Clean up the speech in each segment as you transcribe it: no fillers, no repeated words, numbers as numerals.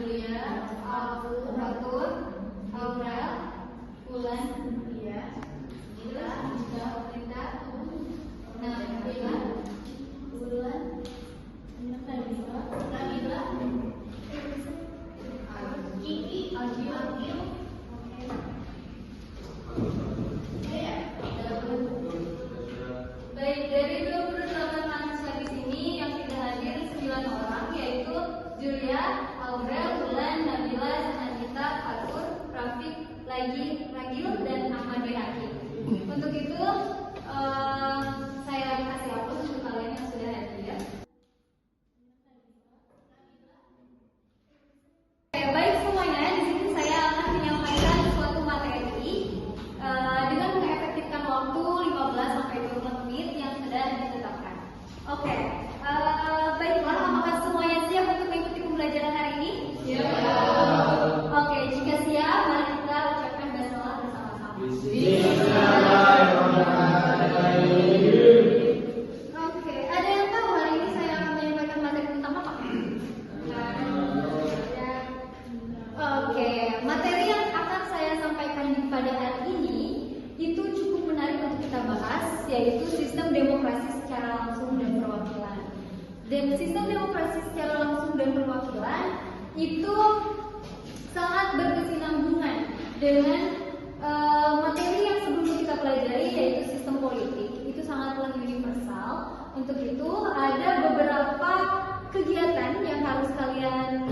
Julia, Fatur, Aurel, Wulan, Mila, Rita, Nabila, Wulan, Nabila, Kiki, Agil. Baik, dari 28 mahasiswa di sini yang tidak hadir 9 orang, yaitu Julia, Aurel, Wulan, Nabila, Sanadita, Fatur, Rafiq, Lagil, dan Ahmad Behaki. Untuk itu, saya kasih aplaus untuk kalian yang sudah hadir. Oke, baik semuanya, di sini saya akan menyampaikan suatu materi dengan mengefektifkan waktu 15 sampai 20 menit yang sudah ditetapkan. Oke, baiklah, apakah semuanya siap untuk mengikuti pembelajaran hari ini? Ya. Oke, jika siap, mari kita ucapkan basmalah bersama-sama. Oke, ada yang tahu hari ini saya akan menyampaikan materi tentang apa? Oke, materi yang akan saya sampaikan pada hari ini itu cukup menarik untuk kita bahas, yaitu sistem demokrasi secara langsung dan perwakilan. Dan sistem demokrasi secara langsung dan perwakilan itu sangat berkesinambungan dengan materi yang sebelumnya kita pelajari, yaitu sistem politik. Itu sangatlah universal. Untuk itu ada beberapa kegiatan yang harus kalian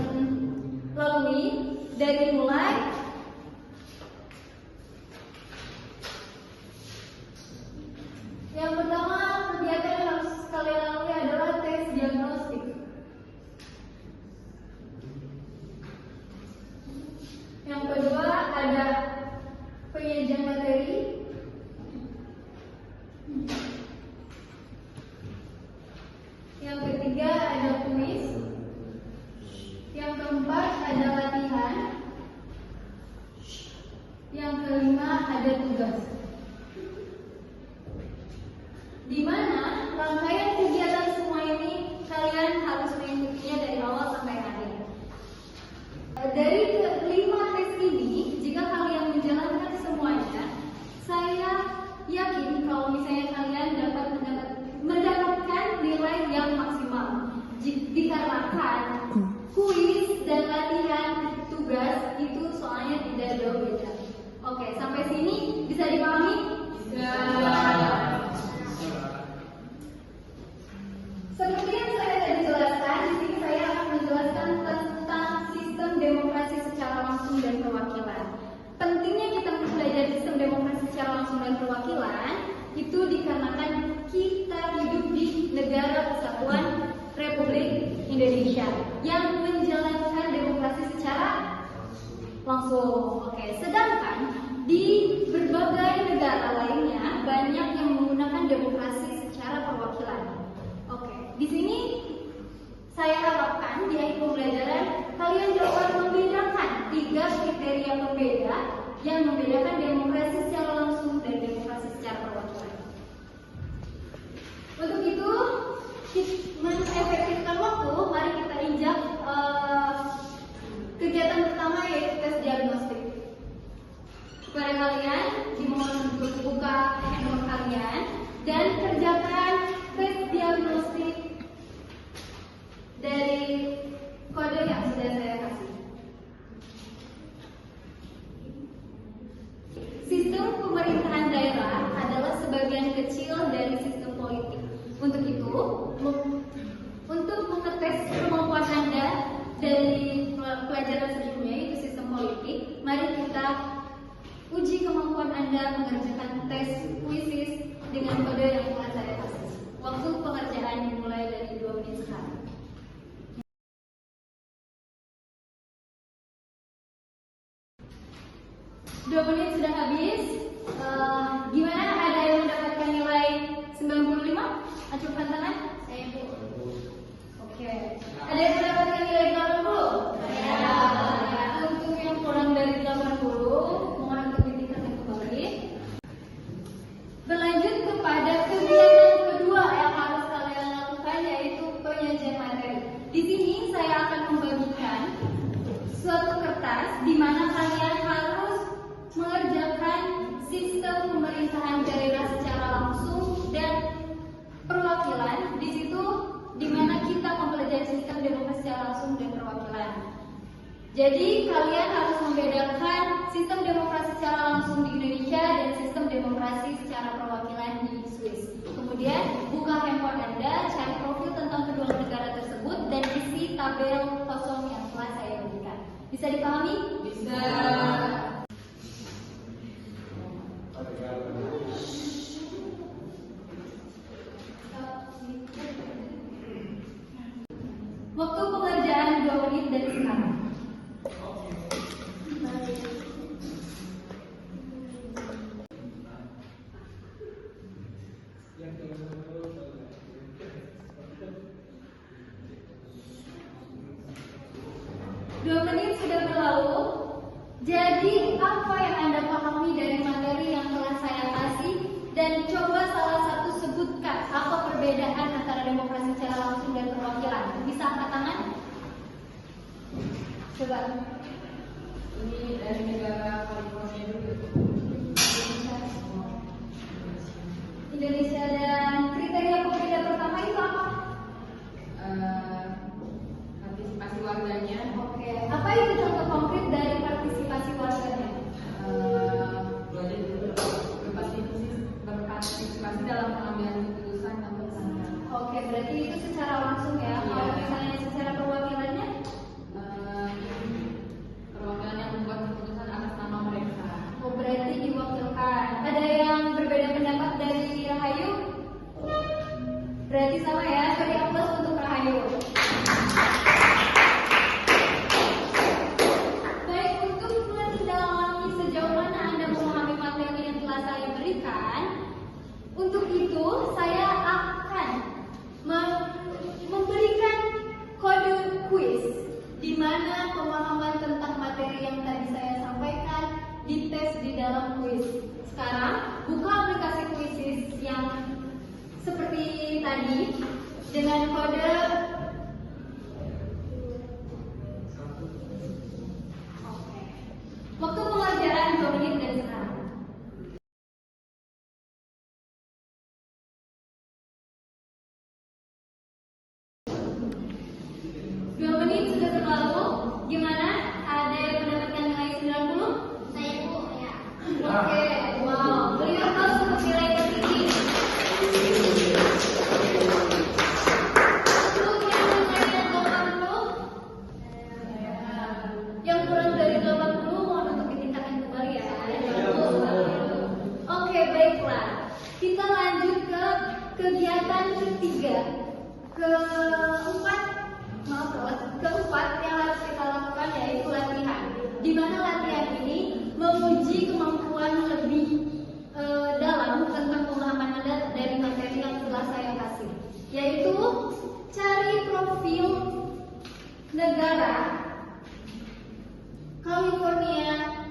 lalui, dari mulai yang pertama, kegiatan yang harus kalian lalui adalah tes diagnostik. Yang kedua ada penyajian materi. Yang ketiga ada kuis. Yang keempat ada latihan. Yang kelima ada tugas. Di mana rangkaian kegiatan semua ini kalian harus mengikutinya dari awal sampai akhir. Dari kelima tes ini, jika kalian menjalankan semuanya, saya yakin kalau misalnya kalian dapat mendapatkan nilai yang maksimal. Dikarenakan kuis dan latihan tugas itu soalnya tidak jauh beda. Oke, sampai sini bisa dipahami? Ya. Seperti yang saya tadi jelaskan, di sini saya akan menjelaskan tentang sistem demokrasi secara langsung dan perwakilan. Pentingnya kita belajar sistem demokrasi secara langsung dan perwakilan itu dikarenakan kita hidup di negara kesatuan Republik Indonesia yang menjalankan demokrasi secara langsung. Oke, sedangkan di berbagai negara lainnya banyak yang menggunakan demokrasi secara perwakilan. Oke, di sini saya harapkan di akhir pembelajaran kalian dapat membedakan 3 kriteria pembeda yang membedakan demokrasi secara langsung dan demokrasi secara perwakilan. Untuk itu, mengefektifkan waktu, mari kita injak kegiatan pertama, yaitu tes diagnostik. Kepada kalian dimohon untuk buka handphone kalian dan kerjakan tes diagnostik dari kode yang sudah saya kasih. Sistem pemerintahan daerah adalah sebagian kecil dari sistem politik. Untuk itu, untuk mengetes kemampuan Anda dari pelajaran sebelumnya, yaitu sistem politik, mari kita uji kemampuan Anda mengerjakan tes kuisis dengan kode yang telah saya kasih. Waktu pengerjaan dimulai dari 2 menit sekarang. 2 menit sudah habis. Gimana? Ada yang mendapatkan nilai 95? Acungkan tangan. Saya Bu. Oke. Ada yang mendapatkan nilai 80? Saya. Untuk yang kurang dari 80, mohon untuk ditingkatkan kembali. Berlanjut kepada kegiatan kedua yang harus kalian lakukan, yaitu penyajian materi. Di sini saya akan membagikan demokrasi secara langsung dan perwakilan. Jadi kalian harus membedakan sistem demokrasi secara langsung di Indonesia dan sistem demokrasi secara perwakilan di Swiss. Kemudian buka handphone Anda, cari profil tentang kedua negara tersebut dan isi tabel kosong yang telah saya berikan. Bisa dipahami? Bisa. Waktu pengerjaan 2 menit dari sekarang. Dua menit sudah berlalu. Jadi apa yang Anda pahami dari materi yang telah saya kasih? Dan coba salah satu sebutkan apa perbedaan antara demokrasi secara langsung dan perwakilan. Bisa angkat tangan? Coba. Ini dari negara California dulu. Indonesia, dan kriteria pembeda pertama itu apa? Partisipasi warganya. Oke. Apa itu contoh konkret dari partisipasi warganya? Berpartisipasi dalam pengambilan keputusan atau kesalahan. Oke, berarti itu secara langsung ya. Kalau misalnya secara perwakilannya? Perwakilan yang membuat keputusan atas nama mereka. Oh, berarti diwakilkan. Ada yang berbeda pendapat dari Rahayu? Berarti sama ya. Beri aplaus untuk Rahayu. Baik, untuk menindaklanjuti sejauh mana Anda memahami materi yang telah saya berikan, untuk itu saya akan memberikan kode kuis di mana pemahaman tentang materi yang tadi saya sampaikan dites di dalam kuis. Sekarang buka aplikasi kuisis yang seperti tadi dengan kode. Oke. Waktu pengerjaan 2 menit dari sekarang. Gimana? Ada yang mendapatkan nilai 90? Saya Bu, ya. Oke, wow. Beri aplaus untuk nilai tertinggi. Untuk yang nilainya 80, yang kurang dari 80 mohon untuk ditingkatkan kembali ya. Oke, baiklah. Kita lanjut ke kegiatan ketiga, keempat yang harus kita lakukan yaitu latihan. Di mana latihan ini menguji kemampuan lebih dalam tentang pemahaman Anda dari materi yang telah saya kasih, yaitu cari profil negara California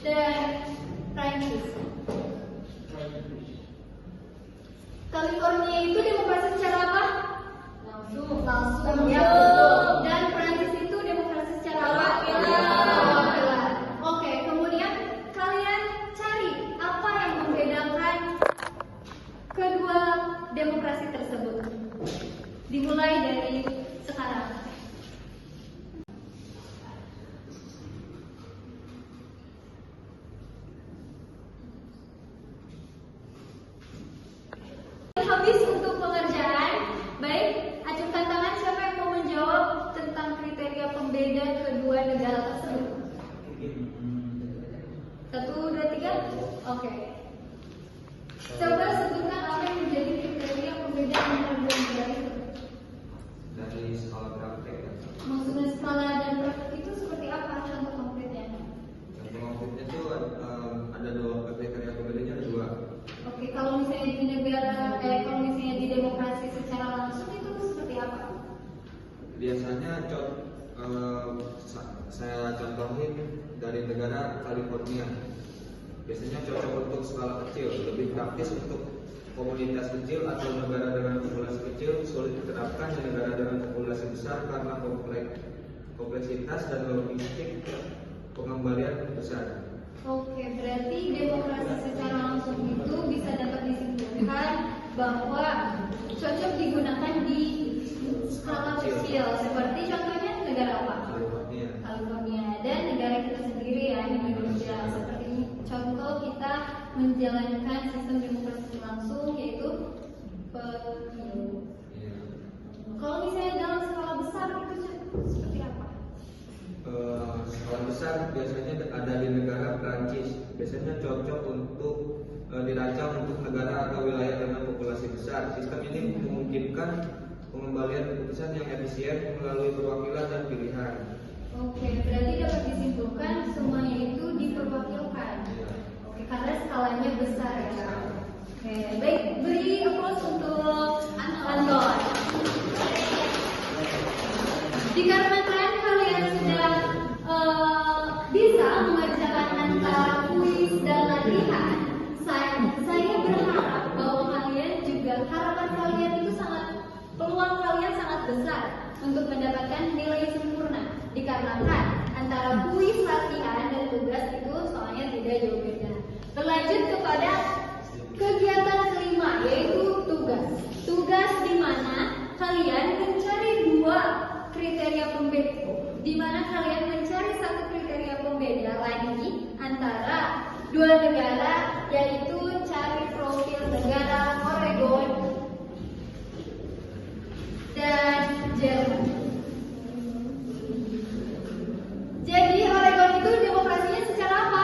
dan Prancis. California itu demokrasi secara apa? Langsung. Ya. Dan Prancis itu demokrasi secara perwakilan. Oke, kemudian kalian cari apa yang membedakan kedua demokrasi tersebut. Dimulai dari sekarang. Habis untuk pengerjaan. Baik, ajukan tangan siapa yang mau menjawab tentang kriteria pembeda kedua negara tersebut. 1, 2, 3. Oke. Coba sebutkan apa yang menjadi kriteria pembeda antara dua negara itu. Dari skala praktek ya. Maksudnya skala dan praktek itu seperti apa contoh konkretnya? Contoh konkretnya itu ada 2 kriteria pembedanya, ada 2. Oke, kalau misalnya di negara, kalau misalnya di demokrasi secara langsung itu seperti apa? Biasanya saya contohin dari negara California. Biasanya cocok untuk skala kecil, lebih praktis untuk komunitas kecil atau negara dengan populasi kecil, sulit diterapkan di negara dengan populasi besar karena kompleksitas dan logistik pengembalian besar. Oke, berarti demokrasi secara langsung itu bisa dapat disimpulkan bahwa cocok digunakan di skala kecil. Seperti contohnya negara apa? California. Dan negara kita sendiri ya, Indonesia. Seperti contoh kita menjalankan sistem demokrasi langsung yaitu pemilu. Kalau misalnya dalam skala besar itu seperti apa? Skala besar biasanya ada di negara Prancis. Biasanya cocok untuk dirancang untuk negara atau wilayah dengan populasi besar. Sistem ini memungkinkan pengembalian keputusan yang efisien melalui perwakilan dan pilihan. Oke, berarti dapat disimpulkan semuanya itu diperwakilkan. Oke, karena skalanya besar ya. Oke, baik, beri applause untuk Anton. Dikarenakan kalian sudah bisa mengerjakan antara kuis dan latihan, saya berharap bahwa kalian juga harapan kalian itu peluang kalian sangat besar untuk mendapatkan nilai sempurna. Dikarenakan antara kuis, latihan, dan tugas itu soalnya tidak jauh beda. Berlanjut kepada kegiatan kelima yaitu tugas. Tugas di mana kalian mencari dua kriteria pembeda, di mana kalian mencari satu kriteria pembeda lagi antara dua negara, yaitu cari profil negara Oregon dan Jerman. Jadi Oregon itu demokrasinya secara apa?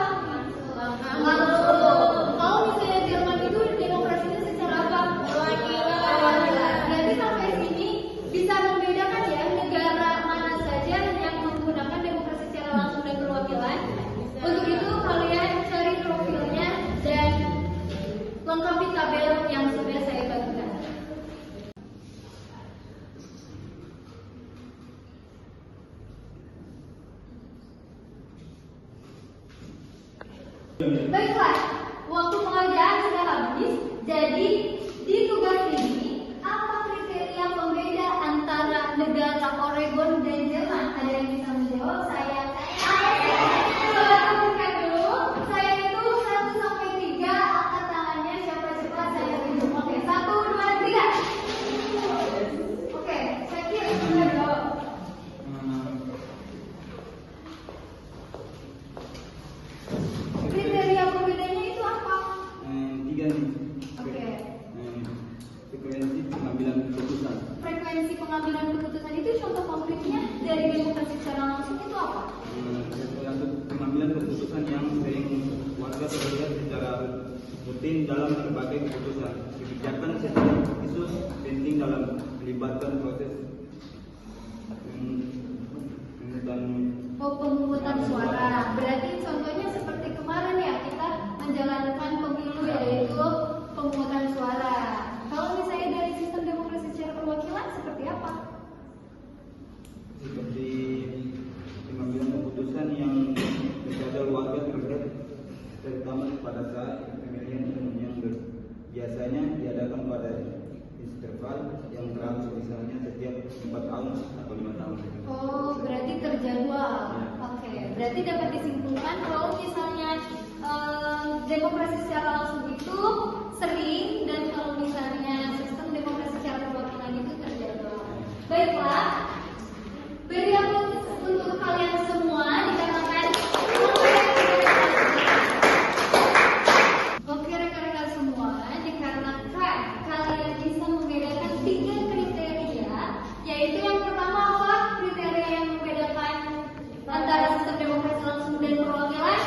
Langsung. Kalau misalnya Jerman itu demokrasinya secara apa? Perwakilan. Berarti sampai sini bisa membedakan ya negara mana saja yang menggunakan demokrasi secara langsung dan perwakilan. Untuk itu kalian cari profilnya dan lengkapi tabel yang sudah saya bagikan. Baiklah, waktu pengerjaan sudah habis. Jadi di tugas ini apa kriteria pembeda antara negara Oregon dan Jerman? Ada yang bisa menjawab? Saya bukan dulu. Saya itu 1 sampai 3 angkat tangannya, siapa cepat saya tunjuk. Oke, 1, 2, 3. Oke, saya kira sudah jawab. Kriteria pembedanya itu apa? 3 nih. Oke. Frekuensi pengambilan keputusan. Frekuensi pengambilan keputusan itu contoh konkretnya dari demokrasi secara langsung itu apa? Untuk pengambilan keputusan yang sering warga terlibat secara rutin dalam berbagai keputusan, kebijakan secara isu penting dalam melibatkan proses dan Pemungutan suara. Berarti contohnya seperti kemarin ya, kita menjalankan pemilu yaitu pemungutan suara. Kalau misalnya dari sistem demokrasi secara perwakilan seperti apa? seperti pengambilan keputusan yang kepada warga terlibat, terutama pada saat pemilihan umum yang biasanya diadakan pada interval yang berlangsung misalnya setiap 4 tahun atau 5 tahun. Oh, berarti terjadwal. Oke, berarti dapat disimpulkan kalau misalnya demokrasi secara langsung itu sering, dan kalau misalnya sistem demokrasi secara perwakilan itu terjadwal. Baiklah, beri aplaus untuk kalian semua dikarenakan oke rekan-rekan semua, dikarenakan kalian bisa membedakan 3 kriteria, yaitu yang pertama apa? Kriteria yang membedakan antara sistem demokrasi langsung dan perwakilan.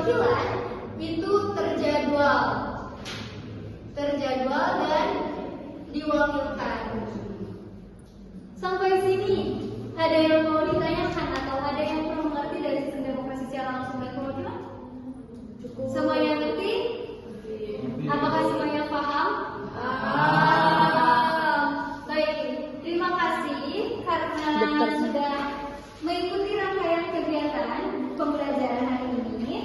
perwakilan itu terjadwal dan diwakilkan. Sampai sini ada yang mau ditanyakan atau ada yang perlu mengerti dari sistem demokrasi secara langsung dan perwakilan? Semuanya ngerti? Apakah semuanya paham? Baik, terima kasih karena sudah mengikuti rangkaian kegiatan pembelajaran hari ini.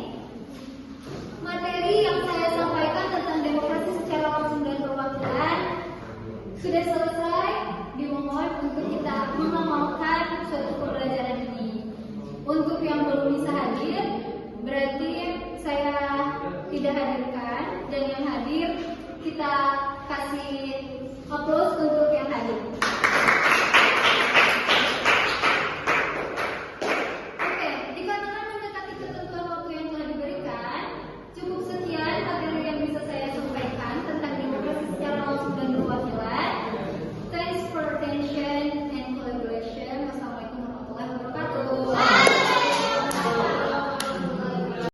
Materi yang saya sampaikan tentang demokrasi secara langsung dan perwakilan sudah selesai. Dimohon untuk kita mengamalkan suatu pembelajaran ini. Untuk yang belum bisa hadir, berarti saya tidak hadirkan, dan yang hadir kita kasih aplaus